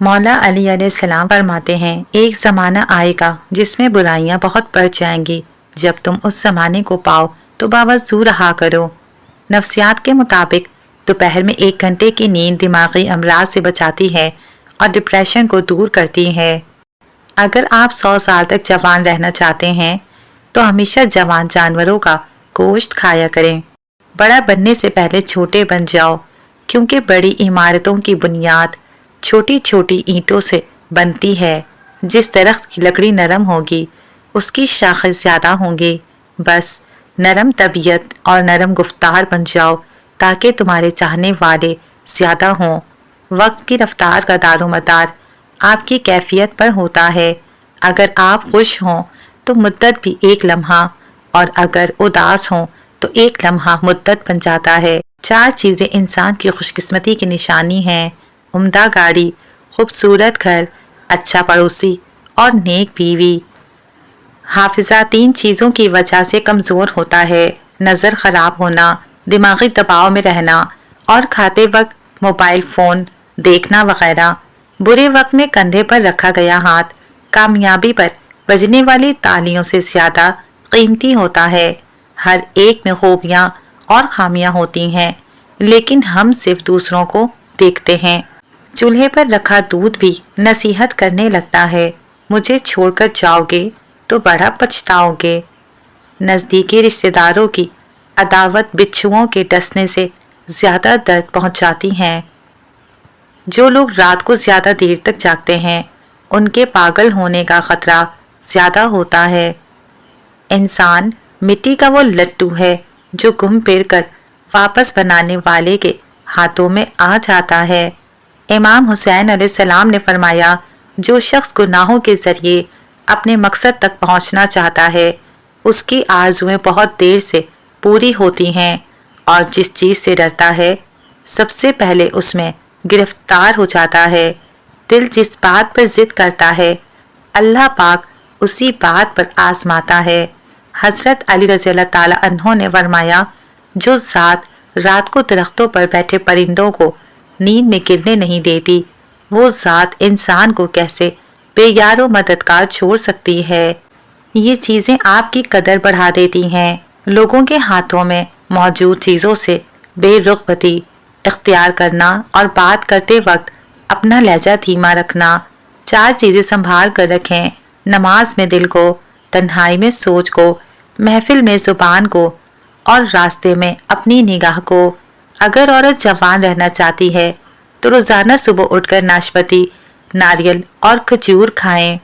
مولا علی علیہ السلام فرماتے ہیں ایک زمانہ آئے گا جس میں برائیاں بہت بڑھ جائیں گی. جب تم اس زمانے کو پاؤ تو باوضو رہا کرو. نفسیات کے مطابق دوپہر میں 1 گھنٹے کی نیند دماغی امراض سے بچاتی ہے اور ڈپریشن کو دور کرتی ہے. اگر آپ 100 سال تک جوان رہنا چاہتے ہیں تو ہمیشہ جوان جانوروں کا گوشت کھایا کریں. بڑا بننے سے پہلے چھوٹے بن جاؤ کیونکہ بڑی عمارتوں کی بنیاد چھوٹی چھوٹی اینٹوں سے بنتی ہے. جس درخت کی لکڑی نرم ہوگی اس کی شاخیں زیادہ ہوں گی. بس نرم طبیعت اور نرم گفتار بن جاؤ تاکہ تمہارے چاہنے والے زیادہ ہوں. وقت کی رفتار کا دار و مدار آپ کی کیفیت پر ہوتا ہے. اگر آپ خوش ہوں تو مدت بھی 1 لمحہ اور اگر اداس ہوں تو 1 لمحہ مدت بن جاتا ہے. 4 چیزیں انسان کی خوش قسمتی کی نشانی ہیں: عمدہ گاڑی، خوبصورت گھر، اچھا پڑوسی اور نیک بیوی. حافظہ 3 چیزوں کی وجہ سے کمزور ہوتا ہے: نظر خراب ہونا، دماغی دباؤ میں رہنا اور کھاتے وقت موبائل فون دیکھنا وغیرہ. برے وقت میں کندھے پر رکھا گیا ہاتھ کامیابی پر بجنے والی تالیوں سے زیادہ قیمتی ہوتا ہے. ہر ایک میں خوبیاں اور خامیاں ہوتی ہیں لیکن ہم صرف دوسروں کو دیکھتے ہیں. چولہے پر رکھا دودھ بھی نصیحت کرنے لگتا ہے: مجھے چھوڑ کر جاؤ گے تو بڑا پچھتاؤ گے. نزدیکی رشتہ داروں کی عداوت بچھوؤں کے ڈسنے سے زیادہ درد پہنچاتی ہیں. جو لوگ رات کو زیادہ دیر تک جاگتے ہیں ان کے پاگل ہونے کا خطرہ زیادہ ہوتا ہے. انسان مٹی کا وہ لڈو ہے جو گھوم پھر کر واپس بنانے والے کے ہاتھوں میں آ جاتا ہے. امام حسین علیہ السلام نے فرمایا: جو شخص گناہوں کے ذریعے اپنے مقصد تک پہنچنا چاہتا ہے اس کی آرزویں بہت دیر سے پوری ہوتی ہیں اور جس چیز سے ڈرتا ہے سب سے پہلے اس میں گرفتار ہو جاتا ہے. دل جس بات پر ضد کرتا ہے اللہ پاک اسی بات پر آزماتا ہے. حضرت علی رضی اللہ تعالی عنہ نے فرمایا: جو ذات رات کو درختوں پر بیٹھے پرندوں کو نیند میں گرنے نہیں دیتی وہ ذات انسان کو کیسے بے یار و مددگار چھوڑ سکتی ہے. یہ چیزیں آپ کی قدر بڑھا دیتی ہیں. لوگوں کے ہاتھوں میں موجود چیزوں سے بے رغبتی اختیار کرنا اور بات کرتے وقت اپنا لہجہ دھیما رکھنا. 4 چیزیں سنبھال کر رکھیں: نماز میں دل کو، تنہائی میں سوچ کو، محفل میں زبان کو اور راستے میں اپنی نگاہ کو. اگر عورت جوان رہنا چاہتی ہے تو روزانہ صبح اٹھ کر ناشپاتی، ناریل اور کھجور کھائیں.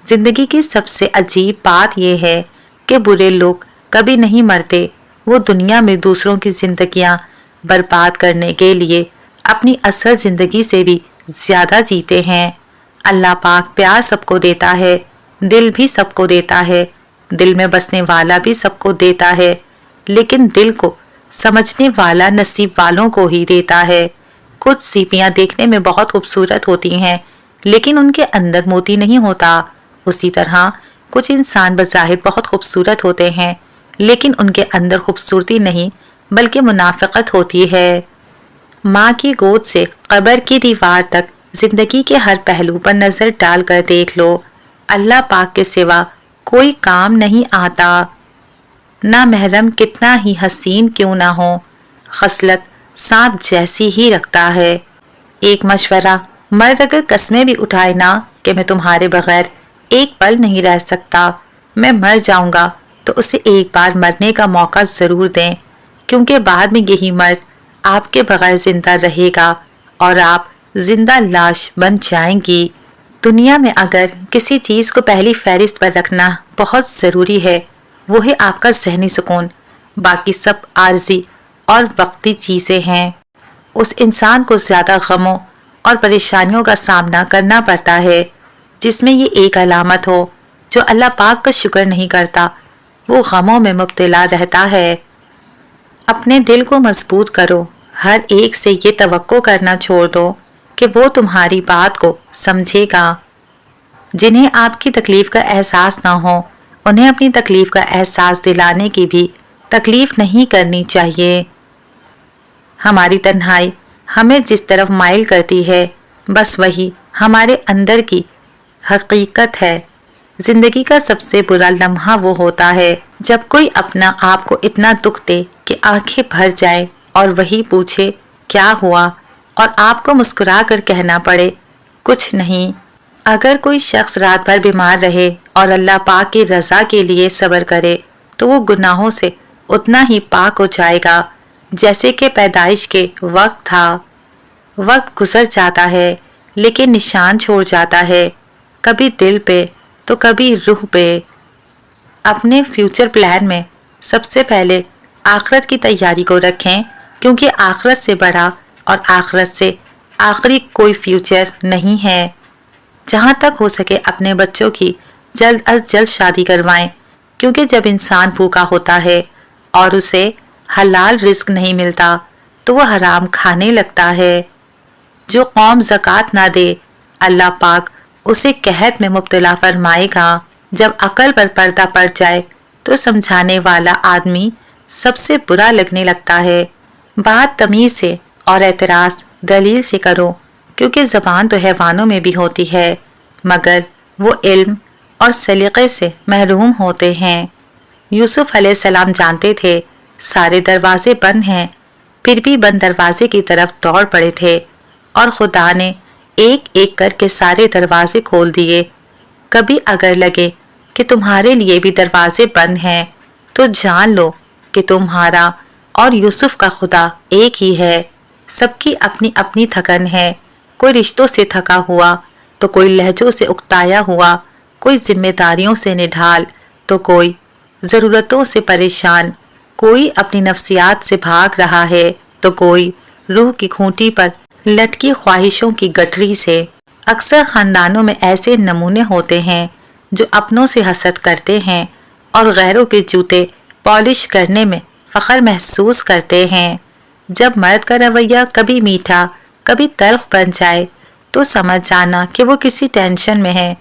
زندگی کی سب سے عجیب بات یہ ہے کہ برے لوگ کبھی نہیں مرتے. وہ دنیا میں دوسروں کی زندگیاں برباد کرنے کے لیے اپنی اصل زندگی سے بھی زیادہ جیتے ہیں. اللہ پاک پیار سب کو دیتا ہے، دل بھی سب کو دیتا ہے، دل میں بسنے والا بھی سب کو دیتا ہے لیکن دل کو سمجھنے والا نصیب والوں کو ہی دیتا ہے. کچھ سیپیاں دیکھنے میں بہت خوبصورت ہوتی ہیں لیکن ان کے اندر موتی نہیں ہوتا. اسی طرح کچھ انسان بظاہر بہت خوبصورت ہوتے ہیں لیکن ان کے اندر خوبصورتی نہیں بلکہ منافقت ہوتی ہے. ماں کی گود سے قبر کی دیوار تک زندگی کے ہر پہلو پر نظر ڈال کر دیکھ لو. اللہ پاک کے سوا کوئی کام نہیں آتا. نہ محرم کتنا ہی حسین کیوں نہ ہو، خصلت سانپ جیسی ہی رکھتا ہے. ایک مشورہ: مرد اگر قسمیں بھی اٹھائے نا کہ میں تمہارے بغیر ایک پل نہیں رہ سکتا، میں مر جاؤں گا تو اسے ایک بار مرنے کا موقع ضرور دیں کیونکہ بعد میں یہی مرد آپ کے بغیر زندہ رہے گا اور آپ زندہ لاش بن جائیں گی. دنیا میں اگر کسی چیز کو پہلی فہرست پر رکھنا بہت ضروری ہے وہ ہے آپ کا ذہنی سکون. باقی سب عارضی اور وقتی چیزیں ہیں. اس انسان کو زیادہ غموں اور پریشانیوں کا سامنا کرنا پڑتا ہے جس میں یہ ایک علامت ہو: جو اللہ پاک کا شکر نہیں کرتا وہ غموں میں مبتلا رہتا ہے. اپنے دل کو مضبوط کرو. ہر ایک سے یہ توقع کرنا چھوڑ دو کہ وہ تمہاری بات کو سمجھے گا. جنہیں آپ کی تکلیف کا احساس نہ ہو انہیں اپنی تکلیف کا احساس دلانے کی بھی تکلیف نہیں کرنی چاہیے. ہماری تنہائی ہمیں جس طرف مائل کرتی ہے بس وہی ہمارے اندر کی حقیقت ہے۔ زندگی کا سب سے برا لمحہ وہ ہوتا ہے جب کوئی اپنا آپ کو اتنا دکھ دے کہ آنکھیں بھر جائیں اور وہی پوچھے کیا ہوا، اور آپ کو مسکرا کر کہنا پڑے کچھ نہیں۔ اگر کوئی شخص رات بھر بیمار رہے اور اللہ پاک کی رضا کے لیے صبر کرے تو وہ گناہوں سے اتنا ہی پاک ہو جائے گا جیسے کہ پیدائش کے وقت تھا۔ وقت گزر جاتا ہے لیکن نشان چھوڑ جاتا ہے، کبھی دل پہ تو کبھی روح پہ۔ اپنے فیوچر پلان میں سب سے پہلے آخرت کی تیاری کو رکھیں، کیونکہ آخرت سے بڑا اور آخرت سے آخری کوئی فیوچر نہیں ہے۔ جہاں تک ہو سکے اپنے بچوں کی جلد از جلد شادی کروائیں، کیونکہ جب انسان بھوکا ہوتا ہے اور اسے حلال رزق نہیں ملتا تو وہ حرام کھانے لگتا ہے۔ جو قوم زکوٰۃ نہ دے اللہ پاک اسے قحط میں مبتلا فرمائے گا۔ جب عقل پر پردہ پڑ جائے تو سمجھانے والا آدمی سب سے برا لگنے لگتا ہے۔ بات تمیز سے اور اعتراض دلیل سے کرو، کیونکہ زبان تو حیوانوں میں بھی ہوتی ہے مگر وہ علم اور سلیقے سے محروم ہوتے ہیں۔ یوسف علیہ السلام جانتے تھے سارے دروازے بند ہیں، پھر بھی بند دروازے کی طرف دوڑ پڑے تھے اور خدا نے ایک ایک کر کے سارے دروازے کھول دیے۔ کبھی اگر لگے کہ تمہارے لیے بھی دروازے بند ہیں تو جان لو کہ تمہارا اور یوسف کا خدا ایک ہی ہے۔ سب کی اپنی اپنی تھکن ہے، کوئی رشتوں سے تھکا ہوا تو کوئی لہجوں سے اکتایا ہوا، کوئی ذمہ داریوں سے نڈھال تو کوئی ضرورتوں سے پریشان، کوئی اپنی نفسیات سے بھاگ رہا ہے تو کوئی روح کی کھوٹی پر لٹکی خواہشوں کی گٹری سے۔ اکثر خاندانوں میں ایسے نمونے ہوتے ہیں جو اپنوں سے حسد کرتے ہیں اور غیروں کے جوتے پالش کرنے میں فخر محسوس کرتے ہیں۔ جب مرد کا رویہ کبھی میٹھا کبھی تلخ بن جائے تو سمجھ جانا کہ وہ کسی ٹینشن میں ہے،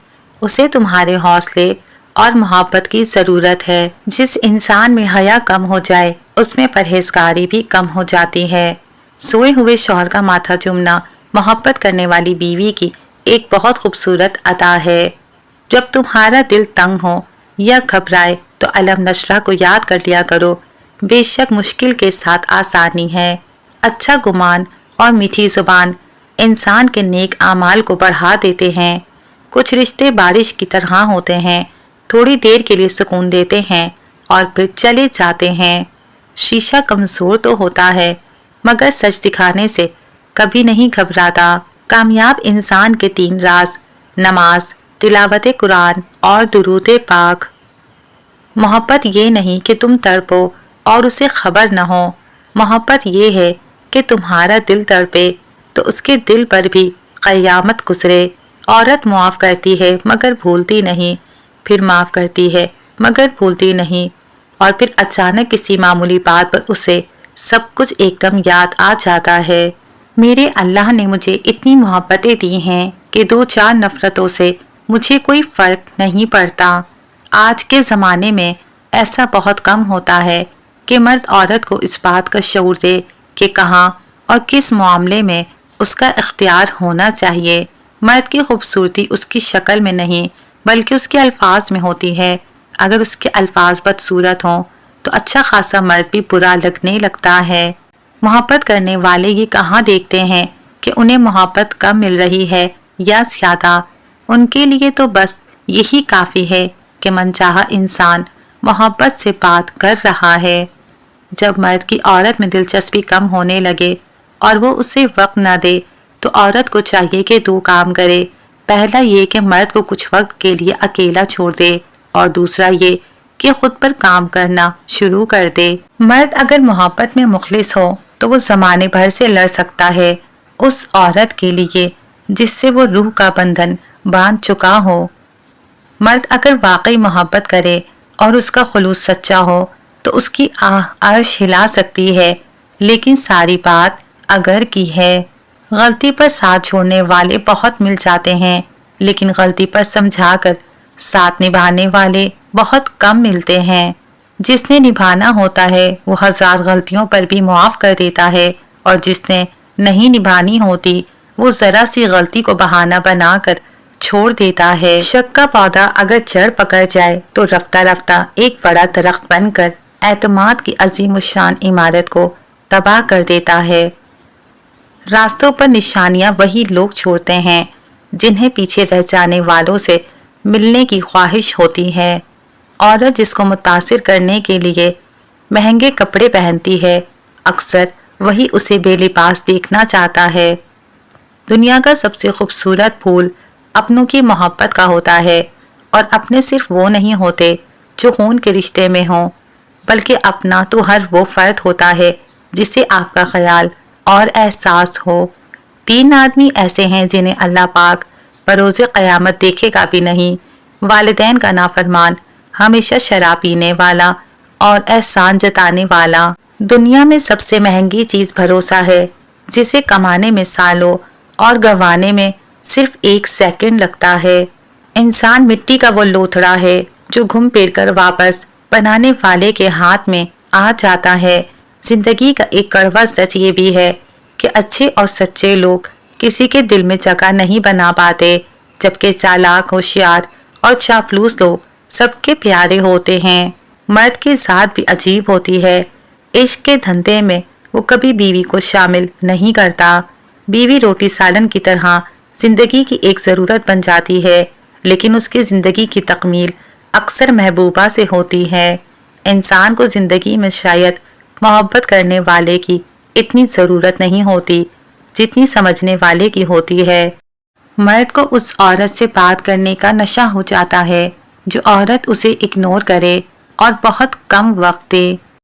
اسے تمہارے حوصلے اور محبت کی ضرورت ہے۔ جس انسان میں حیا کم ہو جائے اس میں پرہیزگاری بھی کم ہو جاتی ہے۔ سوئے ہوئے شوہر کا ماتھا چومنا محبت کرنے والی بیوی کی ایک بہت خوبصورت عطا ہے۔ جب تمہارا دل تنگ ہو یا گھبرائے تو علم نشرہ کو یاد کر لیا کرو، بے شک مشکل کے ساتھ آسانی ہے۔ اچھا گمان اور میٹھی زبان انسان کے نیک اعمال کو بڑھا دیتے ہیں۔ کچھ رشتے بارش کی طرح ہوتے ہیں، تھوڑی دیر کے لیے سکون دیتے ہیں اور پھر چلے جاتے ہیں۔ شیشہ کمزور تو ہوتا ہے مگر سچ دکھانے سے کبھی نہیں گھبراتا۔ کامیاب انسان کے 3 راز: نماز، تلاوت قرآن اور درود پاک۔ محبت یہ نہیں کہ تم تڑپو اور اسے خبر نہ ہو، محبت یہ ہے کہ تمہارا دل تڑپے تو اس کے دل پر بھی قیامت گزرے۔ عورت معاف کرتی ہے مگر بھولتی نہیں، پھر معاف کرتی ہے مگر بھولتی نہیں، اور پھر اچانک کسی معمولی بات پر اسے سب کچھ ایک دم یاد آ جاتا ہے۔ میرے اللہ نے مجھے اتنی محبتیں دی ہیں کہ 2-4 نفرتوں سے مجھے کوئی فرق نہیں پڑتا۔ آج کے زمانے میں ایسا بہت کم ہوتا ہے کہ مرد عورت کو اس بات کا شعور دے کہ کہاں اور کس معاملے میں اس کا اختیار ہونا چاہیے۔ مرد کی خوبصورتی اس کی شکل میں نہیں بلکہ اس کے الفاظ میں ہوتی ہے۔ اگر اس کے الفاظ بدصورت ہوں تو اچھا خاصا مرد بھی برا لگنے لگتا ہے۔ محبت کرنے والے یہ کہاں دیکھتے ہیں کہ انہیں محبت کم مل رہی ہے یا زیادہ؟ ان کے لیے تو بس یہی کافی ہے کہ منچاہا انسان محبت سے بات کر رہا ہے۔ جب مرد کی عورت میں دلچسپی کم ہونے لگے اور وہ اسے وقت نہ دے تو عورت کو چاہیے کہ 2 کام کرے۔ پہلا یہ کہ مرد کو کچھ وقت کے لیے اکیلا چھوڑ دے، اور دوسرا یہ کہ خود پر کام کرنا شروع کر دے۔ مرد اگر محبت میں مخلص ہو تو وہ زمانے بھر سے لڑ سکتا ہے اس عورت کے لیے جس سے وہ روح کا بندھن باندھ چکا ہو۔ مرد اگر واقعی محبت کرے اور اس کا خلوص سچا ہو تو اس کی آہ عرش ہلا سکتی ہے، لیکن ساری بات اگر کی ہے۔ غلطی پر ساتھ چھوڑنے والے بہت مل جاتے ہیں، لیکن غلطی پر سمجھا کر ساتھ نبھانے والے بہت کم ملتے ہیں۔ جس نے نبھانا ہوتا ہے وہ 1000 غلطیوں پر بھی معاف کر دیتا ہے، اور جس نے نہیں نبھانی ہوتی وہ ذرا سی غلطی کو بہانہ بنا کر چھوڑ دیتا ہے۔ شک کا پودا اگر جڑ پکڑ جائے تو رفتہ رفتہ ایک بڑا درخت بن کر اعتماد کی عظیم الشان عمارت کو تباہ کر دیتا ہے۔ راستوں پر نشانیاں وہی لوگ چھوڑتے ہیں جنہیں پیچھے رہ جانے والوں سے ملنے کی خواہش ہوتی ہے۔ عورت جس کو متاثر کرنے کے لیے مہنگے کپڑے پہنتی ہے، اکثر وہی اسے بے لباس دیکھنا چاہتا ہے۔ دنیا کا سب سے خوبصورت پھول اپنوں کی محبت کا ہوتا ہے، اور اپنے صرف وہ نہیں ہوتے جو خون کے رشتے میں ہوں، بلکہ اپنا تو ہر وہ فرد ہوتا ہے جسے آپ کا خیال اور احساس ہو۔ 3 آدمی ایسے ہیں جنہیں اللہ پاک بروز قیامت دیکھے گا بھی نہیں: والدین کا نافرمان، ہمیشہ شراب پینے والا اور احسان جتانے والا۔ دنیا میں سب سے مہنگی چیز بھروسہ ہے، جسے کمانے میں سالوں اور گنوانے میں صرف 1 سیکنڈ لگتا ہے۔ انسان مٹی کا وہ لوتھڑا ہے جو گھوم پھر کر واپس بنانے والے کے ہاتھ میں آ جاتا ہے۔ زندگی کا ایک کڑوا سچ یہ بھی ہے کہ اچھے اور سچے لوگ کسی کے دل میں جگہ نہیں بنا پاتے، جبکہ چالاک، ہوشیار اور چاپلوس لوگ سب کے پیارے ہوتے ہیں۔ مرد کی ذات بھی عجیب ہوتی ہے۔ عشق کے دھندے میں وہ کبھی بیوی کو شامل نہیں کرتا۔ بیوی روٹی سالن کی طرح زندگی کی ایک ضرورت بن جاتی ہے، لیکن اس کی زندگی کی تکمیل اکثر محبوبہ سے ہوتی ہے۔ انسان کو زندگی میں شاید محبت کرنے والے کی اتنی ضرورت نہیں ہوتی جتنی سمجھنے والے کی ہوتی ہے۔ مرد کو اس عورت سے بات کرنے کا نشہ ہو جاتا ہے جو عورت اسے اگنور کرے اور بہت کم وقت دے۔